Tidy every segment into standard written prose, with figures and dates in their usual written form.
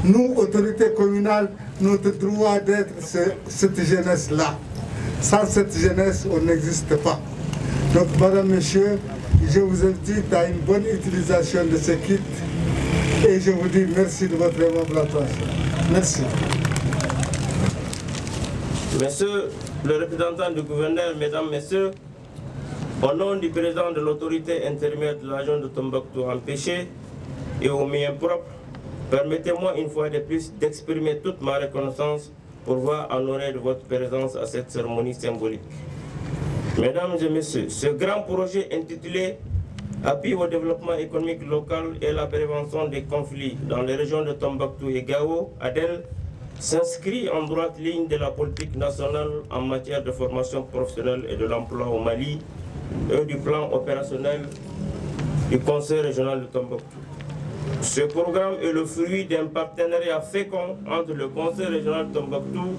Nous, autorités communales, notre droit d'être, c'est cette jeunesse-là. Sans cette jeunesse, on n'existe pas. Donc, madame, monsieur, je vous invite à une bonne utilisation de ce kit et je vous dis merci de votre aimable attention. Merci. Monsieur le représentant du gouverneur, mesdames, messieurs, au nom du président de l'autorité intérimaire de la région de Tombouctou empêché et aux miens propres, permettez-moi une fois de plus d'exprimer toute ma reconnaissance pour voir honorer de votre présence à cette cérémonie symbolique. Mesdames et messieurs, ce grand projet intitulé « Appui au développement économique local et la prévention des conflits dans les régions de Tombouctou et Gao, Adel » s'inscrit en droite ligne de la politique nationale en matière de formation professionnelle et de l'emploi au Mali et du plan opérationnel du Conseil régional de Tombouctou. Ce programme est le fruit d'un partenariat fécond entre le Conseil régional de Tombouctou,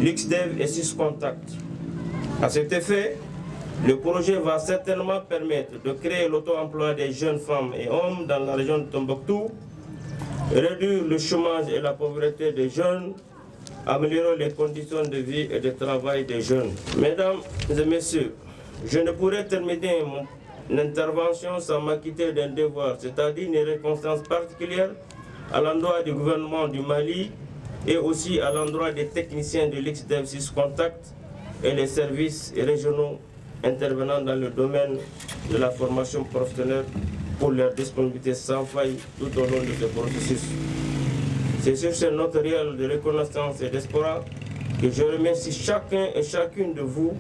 l'IXDEV et SysContact. À cet effet, le projet va certainement permettre de créer l'auto-emploi des jeunes femmes et hommes dans la région de Tombouctou, réduire le chômage et la pauvreté des jeunes, améliorer les conditions de vie et de travail des jeunes. Mesdames et messieurs, je ne pourrais terminer mon intervention sans m'acquitter d'un devoir, c'est-à-dire une reconnaissance particulière à l'endroit du gouvernement du Mali et aussi à l'endroit des techniciens de l'IXDEV SysContact et les services régionaux intervenant dans le domaine de la formation professionnelle pour leur disponibilité sans faille tout au long de ce processus. C'est sur cette note réelle de reconnaissance et d'espoir que je remercie chacun et chacune de vous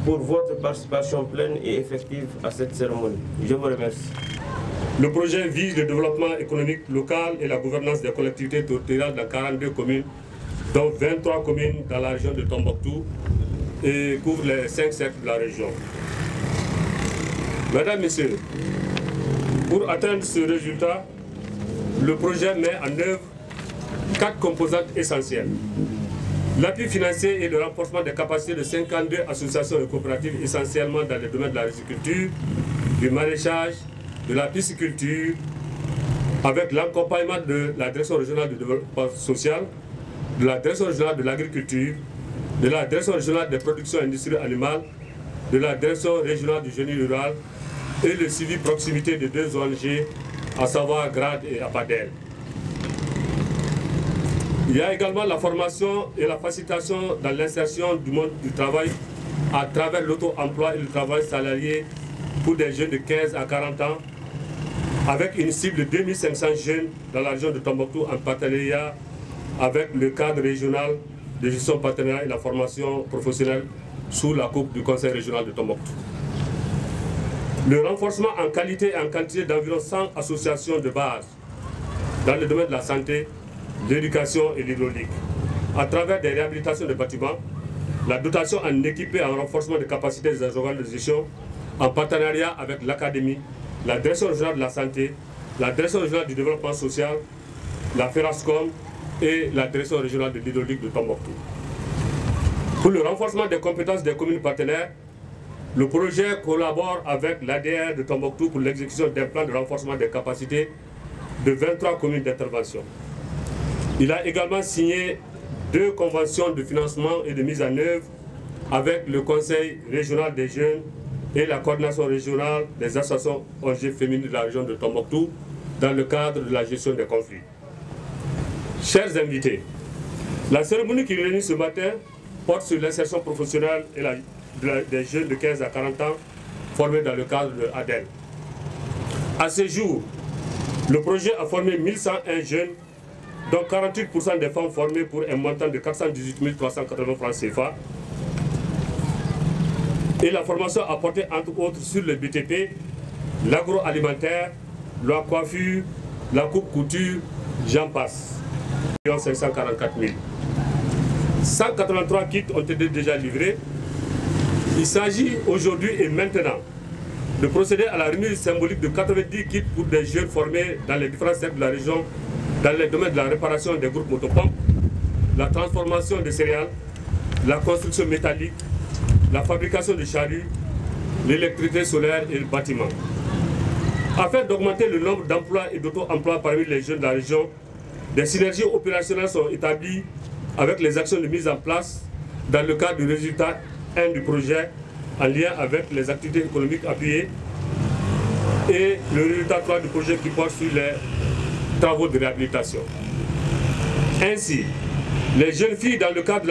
pour votre participation pleine et effective à cette cérémonie. Je vous remercie. Le projet vise le développement économique local et la gouvernance des collectivités territoriales dans 42 communes, dont 23 communes dans la région de Tombouctou et couvre les 5 cercles de la région. Mesdames, Messieurs, pour atteindre ce résultat, le projet met en œuvre 4 composantes essentielles. L'appui financier et le renforcement des capacités de 52 associations et coopératives essentiellement dans les domaines de la riziculture, du maraîchage, de la pisciculture, avec l'accompagnement de la Direction régionale du développement social, de la Direction régionale de l'agriculture, de la Direction régionale des productions industrielles animales, de la Direction régionale du génie rural et le suivi proximité de 2 ONG, à savoir GRAD et APADEL. Il y a également la formation et la facilitation dans l'insertion du monde du travail à travers l'auto-emploi et le travail salarié pour des jeunes de 15 à 40 ans, avec une cible de 2500 jeunes dans la région de Tombouctou en partenariat avec le cadre régional de gestion partenariat et la formation professionnelle sous la coupe du Conseil régional de Tombouctou. Le renforcement en qualité et en quantité d'environ 100 associations de base dans le domaine de la santé, l'éducation et l'hydraulique, à travers des réhabilitations de bâtiments, la dotation en équipe et en renforcement des capacités des organes de gestion, en partenariat avec l'Académie, la Direction régionale de la santé, la Direction régionale du développement social, la FERASCOM et la Direction régionale de l'hydraulique de Tombouctou. Pour le renforcement des compétences des communes partenaires, le projet collabore avec l'ADR de Tombouctou pour l'exécution d'un plan de renforcement des capacités de 23 communes d'intervention. Il a également signé 2 conventions de financement et de mise en œuvre avec le Conseil régional des jeunes et la coordination régionale des associations ONG féminines de la région de Tombouctou dans le cadre de la gestion des conflits. Chers invités, la cérémonie qui réunit ce matin porte sur l'insertion professionnelle et des jeunes de 15 à 40 ans formés dans le cadre de ADEL. À ce jour, le projet a formé 1101 jeunes, dont 48% des femmes formées pour un montant de 418 380 francs CFA. Et la formation a porté entre autres sur le BTP, l'agroalimentaire, la coiffure, la coupe-couture, j'en passe. 544 000. 183 kits ont été déjà livrés. Il s'agit aujourd'hui et maintenant de procéder à la remise symbolique de 90 kits pour des jeunes formés dans les différents secteurs de la région, dans les domaines de la réparation des groupes motopompes, la transformation des céréales, la construction métallique, la fabrication de charrues, l'électricité solaire et le bâtiment. Afin d'augmenter le nombre d'emplois et d'auto-emplois parmi les jeunes de la région, des synergies opérationnelles sont établies avec les actions de mise en place dans le cadre du résultat 1 du projet en lien avec les activités économiques appuyées et le résultat 3 du projet qui porte sur les travaux de réhabilitation. Ainsi, les jeunes filles dans le cadre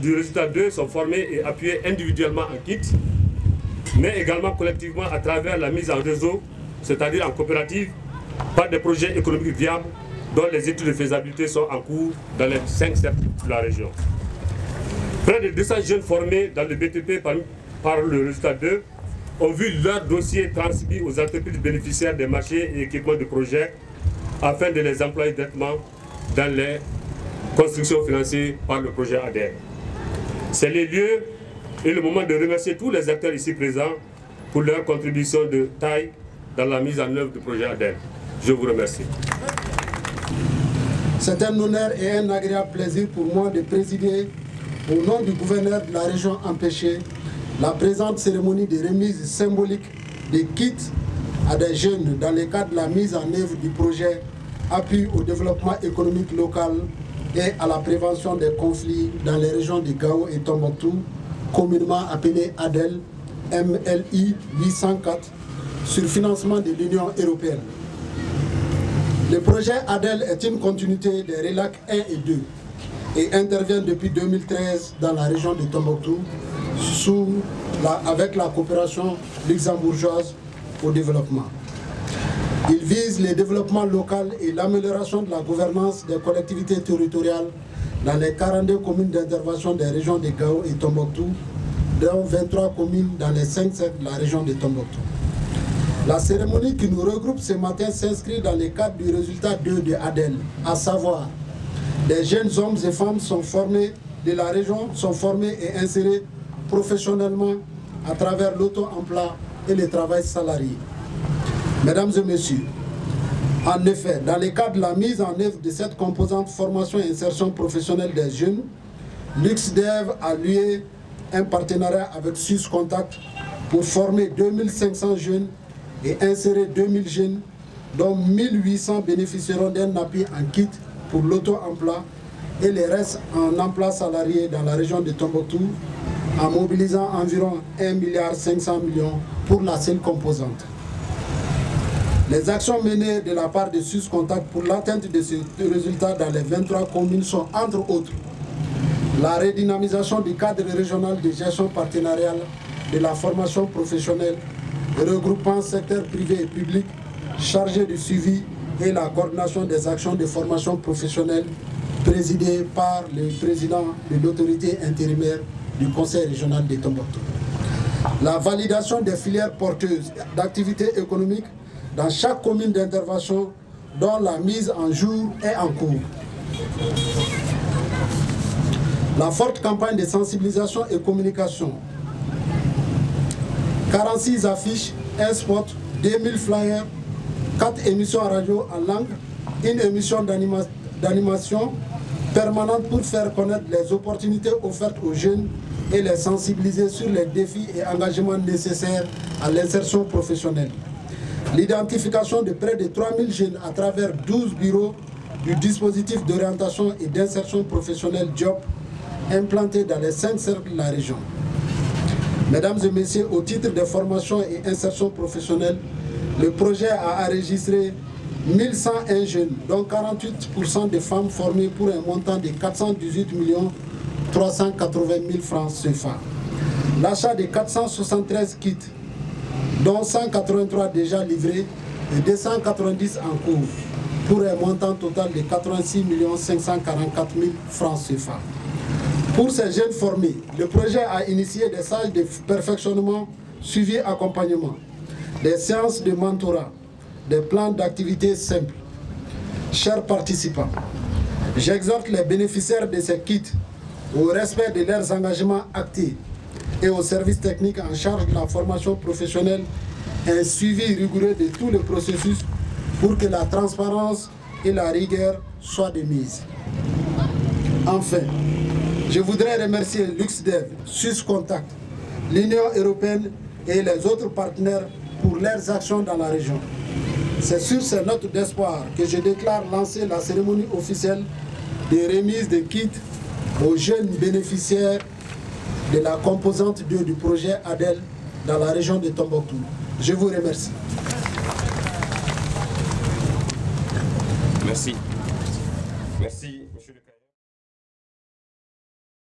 du résultat 2 sont formées et appuyées individuellement en kit, mais également collectivement à travers la mise en réseau, c'est-à-dire en coopérative, par des projets économiques viables dont les études de faisabilité sont en cours dans les 5 cercles de la région. Près de 200 jeunes formés dans le BTP par le résultat 2 ont vu leur dossier transmis aux entreprises bénéficiaires des marchés et équipements de projets afin de les employer directement dans les constructions financées par le projet ADEL. C'est les lieux et le moment de remercier tous les acteurs ici présents pour leur contribution de taille dans la mise en œuvre du projet ADEL. Je vous remercie. C'est un honneur et un agréable plaisir pour moi de présider, au nom du gouverneur de la région empêchée, la présente cérémonie de remise symbolique des kits à des jeunes dans le cadre de la mise en œuvre du projet Appui au développement économique local et à la prévention des conflits dans les régions de Gao et Tombouctou, communément appelé ADEL, MLI 804, sur financement de l'Union européenne. Le projet ADEL est une continuité des RELAC 1 et 2 et intervient depuis 2013 dans la région de Tombouctou avec la coopération luxembourgeoise au développement. Il vise le développement local et l'amélioration de la gouvernance des collectivités territoriales dans les 42 communes d'intervention des régions de Gao et Tombouctou, dont 23 communes dans les 5 cercles de la région de Tombouctou. La cérémonie qui nous regroupe ce matin s'inscrit dans le cadre du résultat 2 de ADEL, à savoir des jeunes hommes et femmes sont formés de la région, sont formés et insérés professionnellement à travers l'auto-emploi et le travail salarié. Mesdames et messieurs, en effet, dans le cadre de la mise en œuvre de cette composante formation et insertion professionnelle des jeunes, l'UXDEV a lié un partenariat avec SUSContact pour former 2500 jeunes et insérer 2000 jeunes, dont 1800 bénéficieront d'un appui en kit pour l'auto-emploi et les restes en emploi salarié dans la région de Tombouctou, en mobilisant environ 1,5 milliard pour la seule composante. Les actions menées de la part de SUSContact pour l'atteinte de ce résultat dans les 23 communes sont entre autres la redynamisation du cadre régional de gestion partenariale de la formation professionnelle, regroupant secteur privé et public, chargé du suivi et la coordination des actions de formation professionnelle présidée par le président de l'autorité intérimaire du Conseil régional de Tombouctou. La validation des filières porteuses d'activités économiques dans chaque commune d'intervention dont la mise en jour est en cours. La forte campagne de sensibilisation et communication. 46 affiches, un spot, 2000 flyers, 4 émissions radio en langue, une émission d'animation permanente pour faire connaître les opportunités offertes aux jeunes et les sensibiliser sur les défis et engagements nécessaires à l'insertion professionnelle. L'identification de près de 3000 jeunes à travers 12 bureaux du dispositif d'orientation et d'insertion professionnelle JOB implantés dans les 5 cercles de la région. Mesdames et messieurs, au titre des formations et insertion professionnelle, le projet a enregistré 1101 jeunes, dont 48% de femmes formées pour un montant de 418 380 000 francs CFA. L'achat de 473 kits, dont 183 déjà livrés et 290 en cours, pour un montant total de 86 544 000 francs CFA. Pour ces jeunes formés, le projet a initié des stages de perfectionnement, suivi accompagnement, des séances de mentorat, des plans d'activité simples. Chers participants, j'exhorte les bénéficiaires de ces kits au respect de leurs engagements actés et aux services techniques en charge de la formation professionnelle un suivi rigoureux de tout le processus pour que la transparence et la rigueur soient de mise. Enfin, je voudrais remercier l'UXDEV, SUSContact, l'Union européenne et les autres partenaires pour leurs actions dans la région. C'est sur ces notes d'espoir que je déclare lancer la cérémonie officielle de remise des kits aux jeunes bénéficiaires de la composante 2 du projet ADEL dans la région de Tombouctou. Je vous remercie. Merci. Merci.